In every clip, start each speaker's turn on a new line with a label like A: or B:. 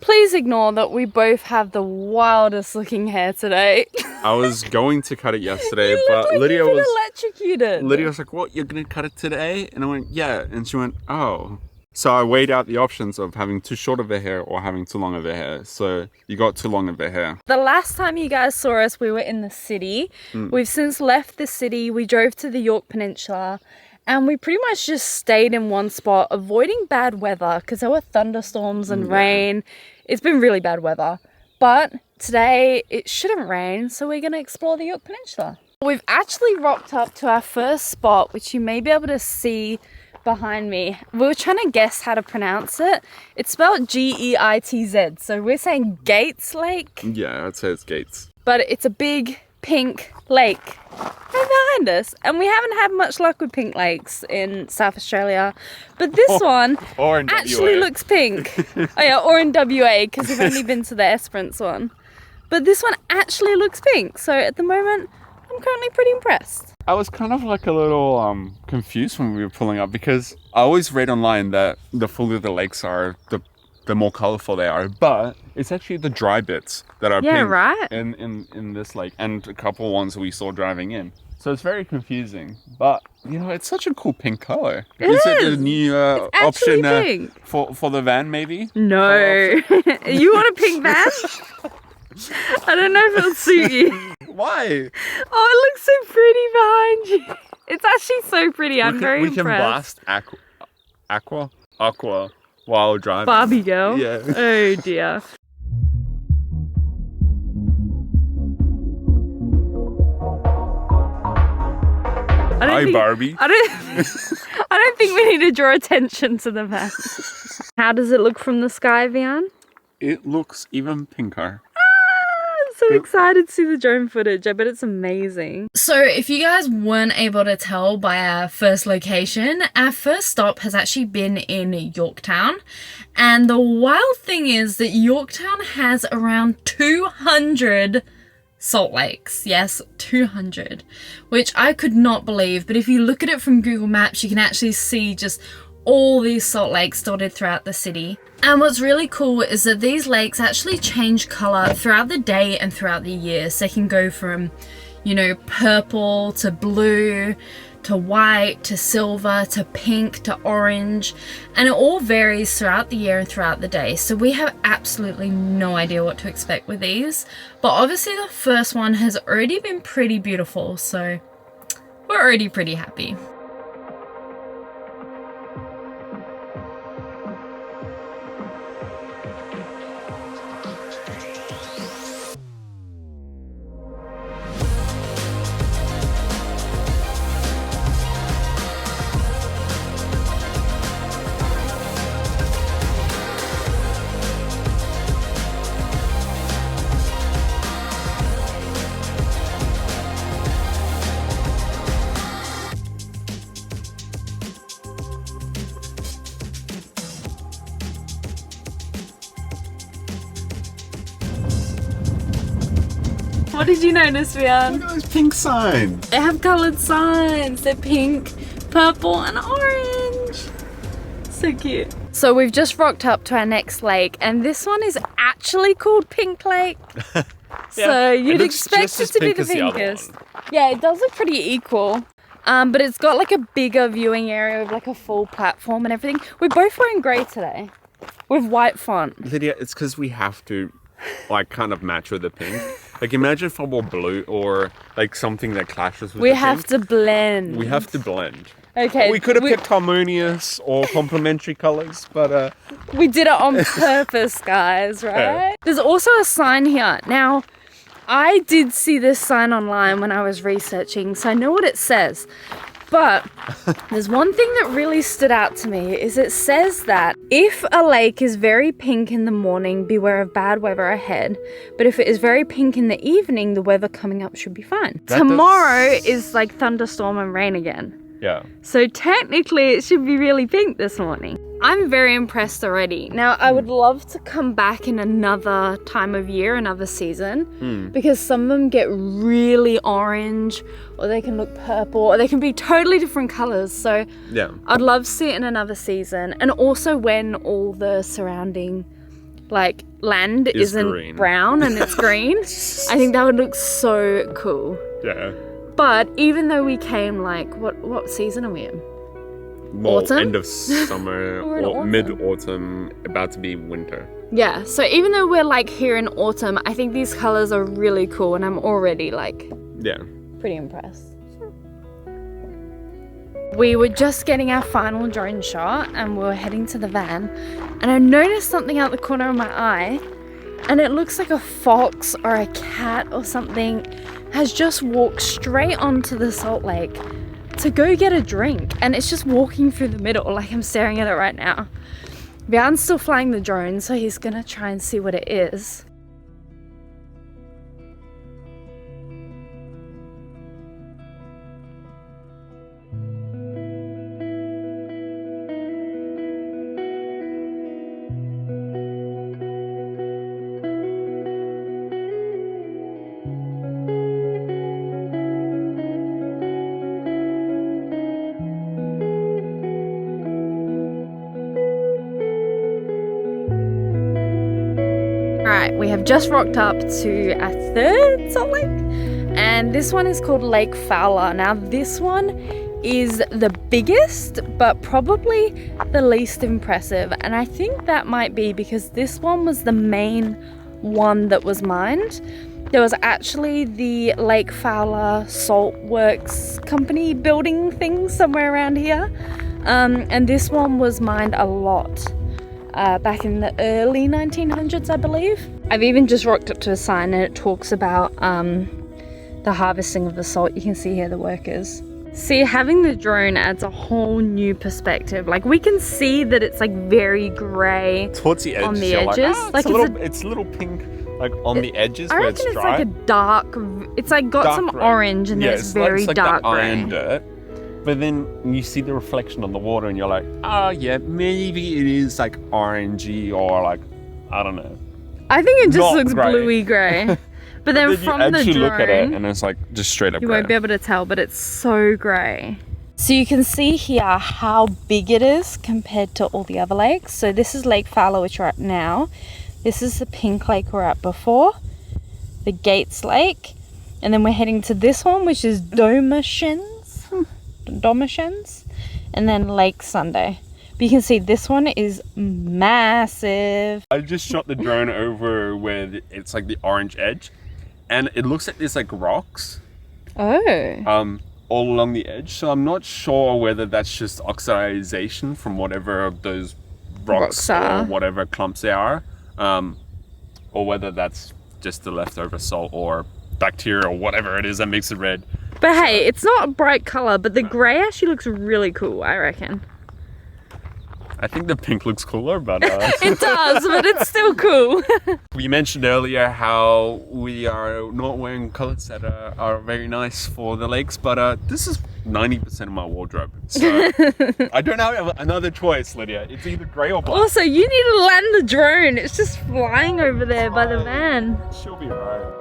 A: Please ignore that we both have the wildest looking hair today.
B: I was going to cut it yesterday, but
A: like
B: Lydia
A: you've been
B: was
A: electrocuted.
B: Lydia was like, "What? You're gonna cut it today?" And I went, "Yeah." And she went, "Oh." So I weighed out the options of having too short of a hair or having too long of a hair. So you got too long of a hair.
A: The last time you guys saw us, we were in the city. We've since left the city. We drove to the Yorke Peninsula. And we pretty much just stayed in one spot, avoiding bad weather because there were thunderstorms and rain. It's been really bad weather. But today it shouldn't rain, so we're going to explore the Yorke Peninsula. We've actually rocked up to our first spot, which you may be able to see behind me. We were trying to guess how to pronounce it. It's spelled Geitz, so we're saying Geitz Lake.
B: Yeah, I'd say it's Geitz.
A: But it's a big pink lake right behind us, and we haven't had much luck with pink lakes in South Australia, but this one
B: or in
A: actually
B: WA.
A: looks pink. Oh yeah, or in WA, because we've only been to the Esperance one, but this one actually looks pink. So at the moment I'm currently pretty impressed.
B: I was kind of like a little confused when we were pulling up, because I always read online that the fuller the lakes are, the more colorful they are, but it's actually the dry bits that are pink
A: right.
B: in this lake, and a couple ones we saw driving in. So it's very confusing, but it's such a cool pink color. Is it a new option for the van, maybe?
A: No. You want a pink van? I don't know if it'll suit you.
B: Why?
A: Oh, it looks so pretty behind you. It's actually so pretty. I'm very impressed.
B: We can blast aqua while driving.
A: Barbie girl?
B: Yeah.
A: Oh dear.
B: Barbie.
A: I don't think we need to draw attention to the van. How does it look from the sky, Wehan?
B: It looks even pinker.
A: I'm so excited to see the drone footage. I bet it's amazing. So if you guys weren't able to tell by our first location, our first stop has actually been in Yorktown. And the wild thing is that Yorktown has around 200 salt lakes. Yes, 200, which I could not believe. But if you look at it from Google Maps, you can actually see just all these salt lakes dotted throughout the city. And what's really cool is that these lakes actually change color throughout the day and throughout the year. So they can go from, purple to blue to white to silver to pink to orange, and it all varies throughout the year and throughout the day. So we have absolutely no idea what to expect with these, but obviously the first one has already been pretty beautiful, so we're already pretty happy. What did you notice, Wehan?
B: Look at those pink signs.
A: They have coloured signs. They're pink, purple and orange. So cute. So we've just rocked up to our next lake, and this one is actually called Pink Lake. So you'd expect it to be the pinkest. Yeah, it does look pretty equal. But it's got like a bigger viewing area with like a full platform and everything. We're both wearing grey today with white font.
B: Lydia, it's because we have to kind of match with the pink. Like, imagine if I wore blue or like something that clashes with the pink.
A: We have to blend.
B: We have to blend.
A: Okay.
B: We could have picked harmonious or complementary colours, but
A: we did it on purpose, guys, right? Yeah. There's also a sign here. Now, I did see this sign online when I was researching, so I know what it says. But there's one thing that really stood out to me is it says that if a lake is very pink in the morning, beware of bad weather ahead. But if it is very pink in the evening, the weather coming up should be fine. Tomorrow is like thunderstorm and rain again.
B: Yeah.
A: So technically it should be really pink this morning. I'm very impressed already. Now I would love to come back in another time of year, another season, because some of them get really orange, or they can look purple, or they can be totally different colors. So yeah, I'd love to see it in another season, and also when all the surrounding like land isn't
B: green.
A: brown and it's green. I think that would look so cool.
B: Yeah.
A: But even though we came like, what season are we in?
B: Well,
A: autumn?
B: end of summer
A: We're in
B: or
A: autumn.
B: mid-autumn, about to be winter.
A: Yeah, so even though we're like here in autumn, I think these colors are really cool and I'm already like pretty impressed. We were just getting our final drone shot and we were heading to the van, and I noticed something out the corner of my eye, and it looks like a fox or a cat or something has just walked straight onto the salt lake to go get a drink, and it's just walking through the middle. Like, I'm staring at it right now. Bjarne's still flying the drone, so he's gonna try and see what it is. Alright, we have just rocked up to our third salt lake, and this one is called Lake Fowler. Now this one is the biggest, but probably the least impressive, and I think that might be because this one was the main one that was mined. There was actually the Lake Fowler Salt Works company building thing somewhere around here, and this one was mined a lot. Back in the early 1900s, I believe. I've even just rocked up to a sign and it talks about the harvesting of the salt. You can see here the workers. See, having the drone adds a whole new perspective. Like, we can see that it's like very grey
B: towards the edge,
A: on the edges.
B: Like, it's a little pink, like on the edges where it's dry.
A: I reckon it's like a dark, it's like got some
B: gray.
A: orange and then it's very
B: like
A: dark
B: the iron
A: grey.
B: dirt. But then you see the reflection on the water and you're like, oh yeah, maybe it is like orangey or like, I don't know.
A: I think it just
B: Not
A: looks
B: grey.
A: bluey grey. But then from
B: you
A: the
B: actually
A: drone,
B: look at it and it's like just straight up
A: you
B: grey.
A: won't be able to tell, but it's so grey. So you can see here how big it is compared to all the other lakes. So this is Lake Fowler, which we're at now. This is the pink lake we're at before, the Geitz Lake. And then we're heading to this one, which is Domaschenz, and then Lake Sunday. But you can see this one is massive.
B: I just shot the drone over where it's like the orange edge, and it looks like there's like rocks.
A: Oh.
B: All along the edge. So I'm not sure whether that's just oxidization from whatever those rocks
A: are.
B: or whatever clumps they are, or whether that's just the leftover salt or bacteria or whatever it is that makes it red.
A: But hey, it's not a bright colour, but the grey actually looks really cool, I reckon.
B: I think the pink looks cooler, but...
A: It does, but it's still cool.
B: We mentioned earlier how we are not wearing colours that are very nice for the lakes, but this is 90% of my wardrobe. So I don't have another choice, Lydia. It's either grey or black.
A: Also, you need to land the drone. It's just flying over there by the van.
B: She'll be right.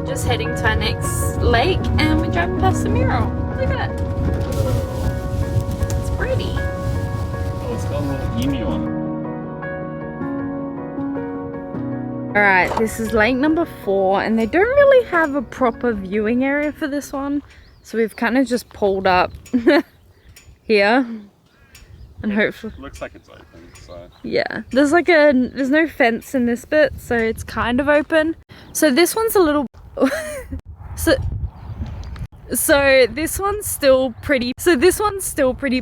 A: Just heading to our next lake and we're driving past the mural. Look at it. It's pretty.
B: Oh, it's got a little emu on it.
A: Alright, this is lake number 4 and they don't really have a proper viewing area for this one. So we've kind of just pulled up here. And hopefully...
B: Looks like it's open, so...
A: Yeah. There's no fence in this bit, so it's kind of open. So this one's a little... So this one's still pretty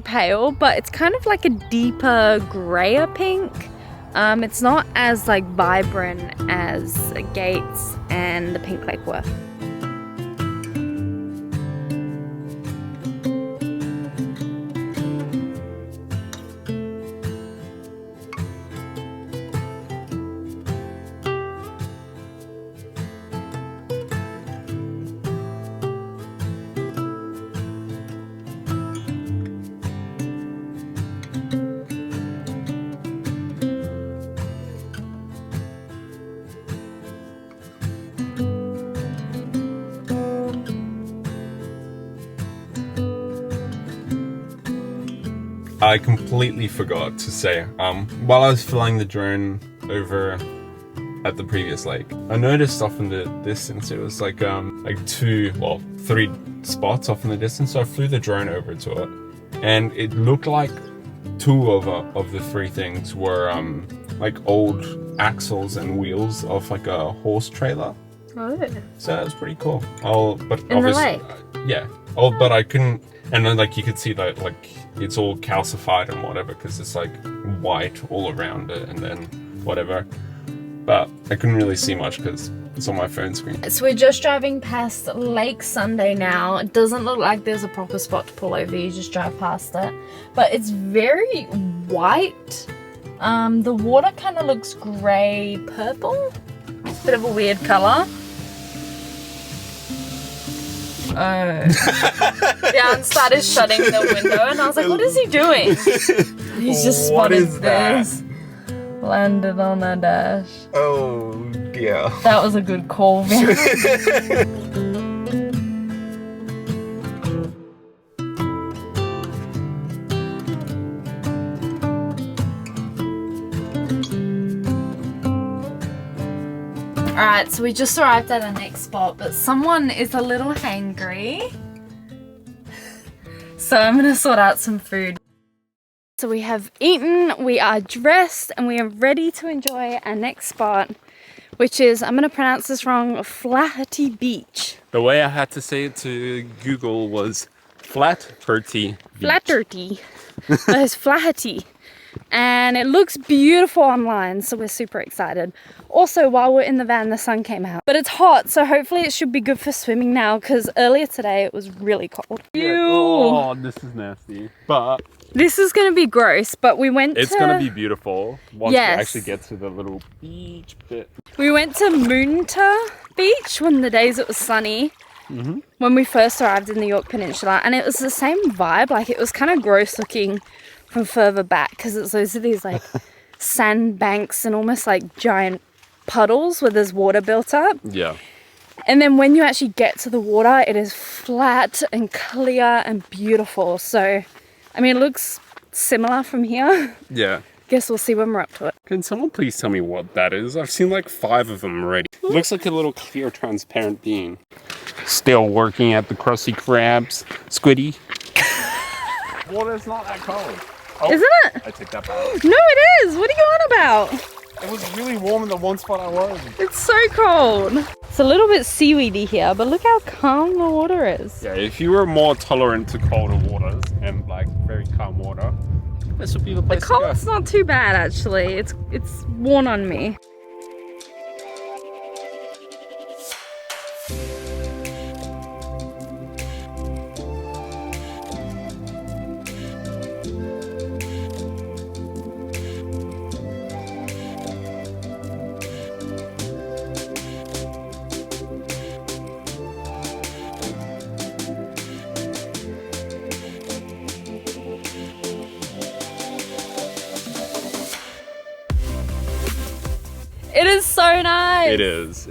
A: pale, but it's kind of like a deeper grayer pink. It's not as like vibrant as Geitz and the Pink Lake were.
B: I completely forgot to say, while I was flying the drone over at the previous lake, I noticed off in the distance, it was like 3 spots off in the distance. So I flew the drone over to it, and it looked like 2 of the 3 things were like old axles and wheels of like a horse trailer.
A: Oh.
B: So that was pretty cool. But
A: in the lake?
B: Yeah. Oh, but I couldn't, and then like you could see that like it's all calcified and whatever, because it's like white all around it and then whatever. But I couldn't really see much because it's on my phone screen.
A: So we're just driving past Lake Sunday now. It doesn't look like there's a proper spot to pull over. You just drive past it. But it's very white. The water kind of looks grey purple. Bit of a weird colour. Oh. Jan started shutting the window and I was like, what is he doing? He's just spotted this. Landed on a dash.
B: Oh dear.
A: That was a good call, man. Alright, so we just arrived at our next spot, but someone is a little hangry. So I'm gonna sort out some food. So we have eaten, we are dressed, and we are ready to enjoy our next spot, which is, I'm gonna pronounce this wrong, Flaherty Beach.
B: The way I had to say it to Google was Flaherty Beach.
A: Flaherty. No, it's Flaherty. And it looks beautiful online, so we're super excited. Also, while we're in the van, the sun came out. But it's hot, so hopefully it should be good for swimming now, because earlier today it was really cold.
B: Yeah. Oh, this is nasty. But
A: this is going to be gross, but we went
B: it's going to be beautiful once
A: Yes.
B: we actually get to the little beach bit.
A: We went to Moonta Beach when the days it was sunny. When we first arrived in the Yorke Peninsula, and it was the same vibe. Like, it was kind of gross looking from further back, because it's these like sandbanks and almost like giant puddles where there's water built up.
B: Yeah.
A: And then when you actually get to the water, it is flat and clear and beautiful. So, I mean, it looks similar from here.
B: Yeah.
A: Guess we'll see when we're up to it.
B: Can someone please tell me what that is? I've seen like 5 of them already. It looks like a little clear, transparent being. Still working at the Krusty Krabs. Squiddy. Water's not that cold. Oh,
A: Isn't it?
B: I take that back.
A: No, it is. What are you on about?
B: It was really warm in the one spot I was.
A: It's so cold. It's a little bit seaweedy here, but look how calm the water is.
B: Yeah, if you were more tolerant to colder waters and like very calm water, this would be the place
A: The
B: to go.
A: cold's not too bad, actually. It's worn on me. It is so nice.
B: It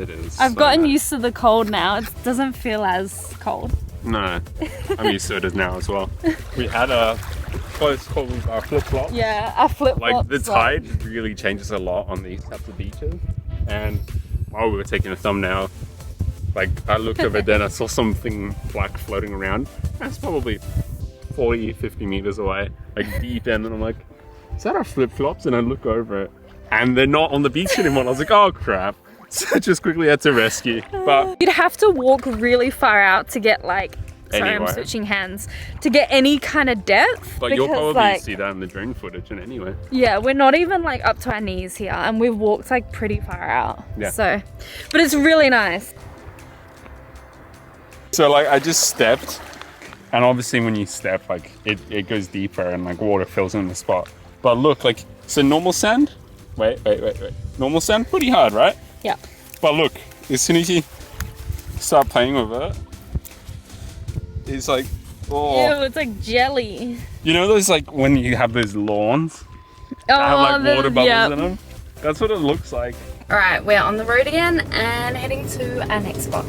B: is.
A: I've
B: so
A: gotten
B: nice.
A: used to the cold now. It doesn't feel as cold.
B: No, I'm used to it now as well. We had a close call with our flip-flops.
A: Yeah, our flip-flops.
B: Like the tide really changes a lot on these types of beaches. And while we were taking a thumbnail, like I looked over there and I saw something black floating around. That's probably 40, 50 meters away, like deep end. And I'm like, is that our flip-flops? And I look over it and they're not on the beach anymore. I was like, oh crap. So I just quickly had to rescue. But
A: you'd have to walk really far out to get like, sorry,
B: anyway.
A: I'm switching hands, to get any kind of depth.
B: But you'll probably
A: like,
B: see that in the drone footage and anyway.
A: Yeah, we're not even like up to our knees here, and we've walked like pretty far out.
B: Yeah.
A: So, but it's really nice.
B: So like I just stepped, and obviously when you step, like it goes deeper and like water fills in the spot. But look, like, so normal sand, wait. Normal sand, pretty hard, right?
A: Yeah.
B: But look, as soon as you start playing with it, it's like, oh.
A: Ew, it's like jelly.
B: You know those, like, when you have those lawns that have like water bubbles in them? That's what it looks like.
A: All right, we're on the road again and heading to our next spot.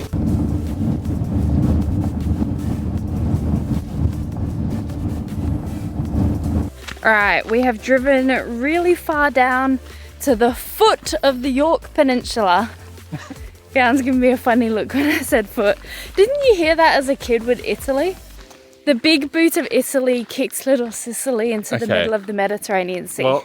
A: Alright, we have driven really far down to the foot of the Yorke Peninsula. Boun's giving me a funny look when I said foot. Didn't you hear that as a kid with Italy? The big boot of Italy kicks little Sicily into the middle of the Mediterranean Sea.
B: Well,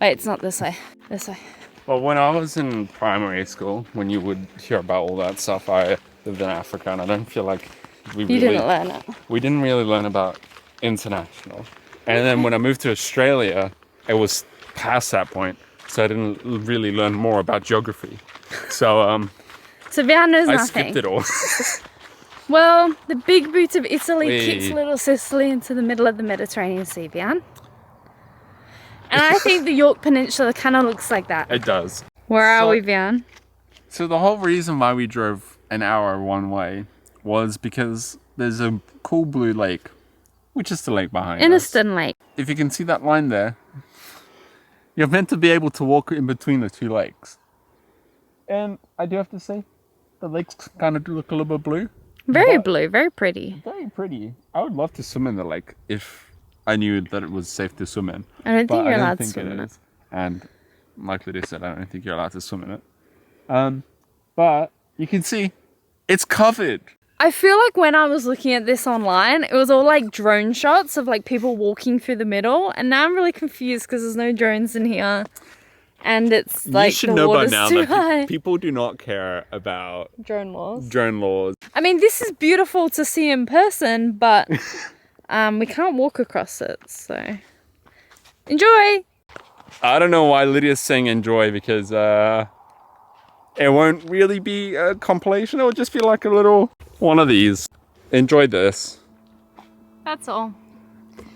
A: wait, it's not this way. This way.
B: Well, when I was in primary school, when you would hear about all that stuff, I lived in Africa, and I don't feel like we
A: didn't learn it.
B: We didn't really learn about international. And then when I moved to Australia, it was past that point, so I didn't really learn more about geography. So
A: Vian knows nothing.
B: I skipped it all.
A: Well, the big boot of Italy kicks little Sicily into the middle of the Mediterranean Sea, Vian. And I think the Yorke Peninsula kind of looks like that.
B: It does.
A: Where are we, Vian?
B: So the whole reason why we drove an hour one way was because there's a cool blue lake, which is the lake behind us.
A: Inneston Lake.
B: If you can see that line there, you're meant to be able to walk in between the two lakes. And I do have to say, the lakes kind of do look a little bit blue.
A: Very blue, very pretty.
B: Very pretty. I would love to swim in the lake if I knew that it was safe to swim in.
A: I don't think you're allowed to swim in it.
B: And like Lydia said, I don't think you're allowed to swim in it. But you can see, it's covered.
A: I feel like when I was looking at this online, it was all like drone shots of like people walking through the middle. And now I'm really confused because there's no drones in here. And it's like
B: you should know by now that
A: high.
B: People do not care about
A: drone laws.
B: I
A: mean, this is beautiful to see in person, but we can't walk across it, so enjoy.
B: I don't know why Lydia's saying enjoy, because it won't really be a compilation. It'll just be like a little one of these. Enjoy this.
A: That's all.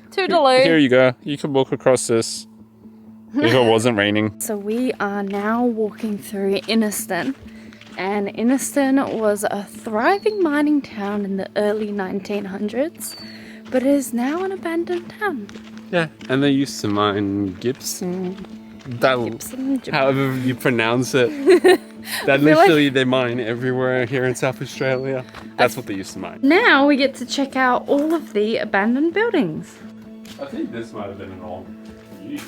A: Toodaloo.
B: Here you go. You can walk across this. If it wasn't raining.
A: So we are now walking through Inneston, and Inneston was a thriving mining town in the early 1900s, but it is now an abandoned town.
B: Yeah, and they used to mine gypsum, however you pronounce it. That literally they mine everywhere here in South Australia. That's what they used to mine.
A: Now we get to check out all of the abandoned buildings.
B: I think this might have been an old ute.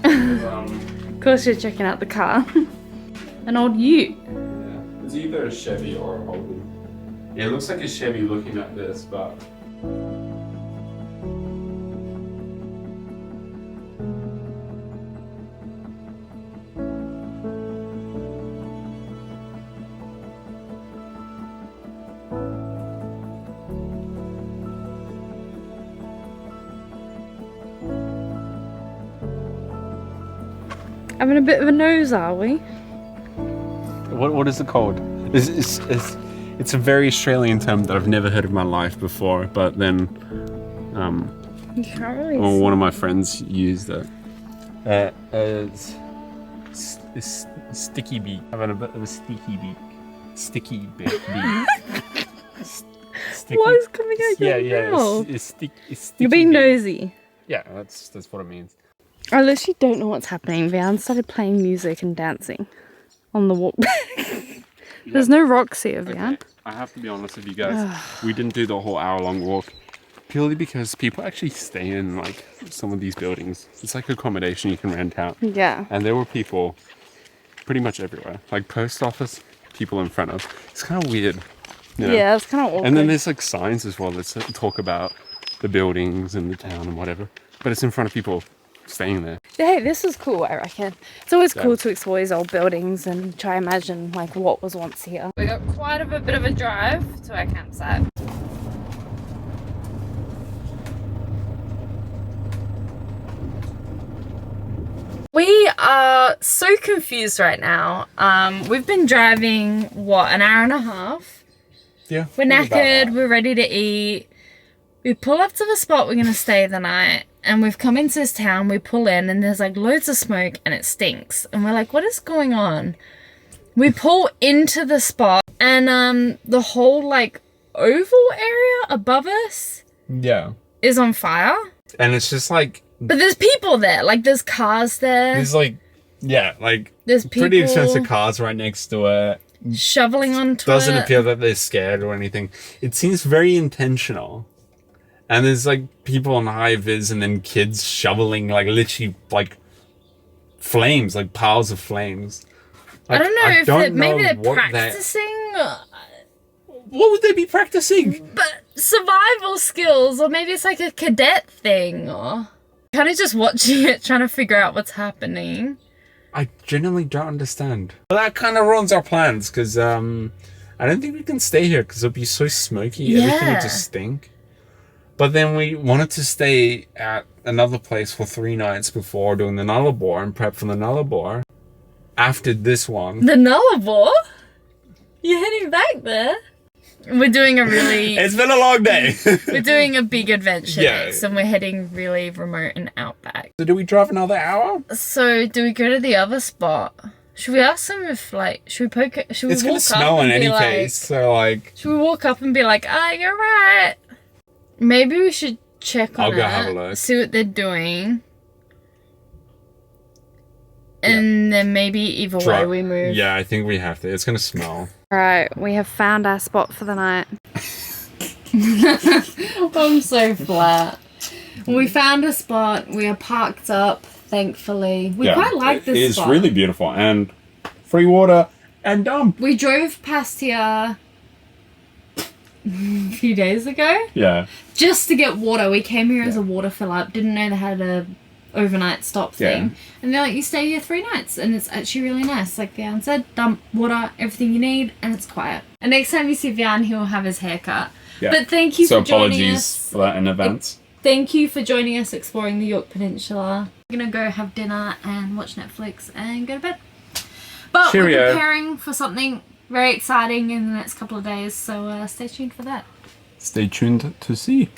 A: Of course you're checking out the car. An old ute.
B: Yeah. It's either a Chevy or a Holden. Yeah, it looks like a Chevy looking at this, but...
A: Having a bit of a nose, are we?
B: What is it called? It's a very Australian term that I've never heard of in my life before, but then
A: you can't really
B: one of my friends used it. Sticky beak. Having a bit of a sticky beak. Sticky beak.
A: What is coming out your mouth?
B: It's sticky.
A: You're being nosy.
B: Yeah, that's what it means.
A: I literally don't know what's happening. Vian started playing music and dancing on the walk back. There's no rocks here, Vian.
B: Okay. I have to be honest with you guys. We didn't do the whole hour-long walk purely because people actually stay in like some of these buildings. It's like accommodation you can rent out.
A: Yeah.
B: And there were people pretty much everywhere. Like post office, people in front of. It's kind of weird. You know?
A: Yeah, it's kind of awkward.
B: And then there's like signs as well that talk about the buildings and the town and whatever. But it's in front of people staying there.
A: Hey, this is cool, I reckon. It's always cool to explore these old buildings and try and imagine like what was once here. We got quite a bit of a drive to our campsite. We are so confused right now. We've been driving, what, an hour and a half?
B: Yeah.
A: We're knackered, we're ready to eat. We pull up to the spot we're going to stay the night. And we've come into this town, we pull in, and there's like loads of smoke and it stinks. And we're like, what is going on? We pull into the spot and the whole like oval area above us is on fire.
B: And it's just like...
A: But there's people there, like there's cars there.
B: There's like,
A: there's people
B: pretty expensive cars right next to it.
A: Shoveling onto it.
B: Doesn't appear that they're scared or anything. It seems very intentional. And there's like people on high vis and then kids shoveling like literally like flames, like piles of flames. Like,
A: I don't know maybe they're practicing.
B: What would they be practicing?
A: But survival skills, or maybe it's like a cadet thing, or kind of just watching it, trying to figure out what's happening.
B: I genuinely don't understand. But that kind of ruins our plans, because I don't think we can stay here because it'll be so smoky. Everything would just stink. But then we wanted to stay at another place for 3 nights before doing the Nullarbor and prep for the Nullarbor. After this one.
A: The Nullarbor? You're heading back there? We're doing a really...
B: It's been a long day.
A: We're doing a big adventure next, and we're heading really remote and outback.
B: So do we drive another hour?
A: So do we go to the other spot? Should we ask them if, like, should we poke it? Should we
B: it's
A: walk
B: gonna smell in any case, so like...
A: Should we walk up and be like, you're right. Maybe we should check on
B: I'll go have a look.
A: See what they're doing. And then maybe either way we move.
B: Yeah, I think we have to. It's gonna smell.
A: Alright, we have found our spot for the night. I'm so flat. We found a spot. We are parked up, thankfully. We quite like this spot.
B: It's really beautiful and free water and dump.
A: We drove past here a few days ago.
B: Yeah.
A: Just to get water. We came here as a water fill up. Didn't know they had a overnight stop thing. And they're like, you stay here 3 nights. And it's actually really nice. Like Vian said, dump, water, everything you need, and it's quiet. And next time you see Vian, he'll have his hair cut. Yeah. But thank you for joining us.
B: So apologies for that in advance.
A: Thank you for joining us exploring the Yorke Peninsula. We're going to go have dinner and watch Netflix and go to bed. But we're preparing for something very exciting in the next couple of days, so stay tuned for that.
B: Stay tuned to see.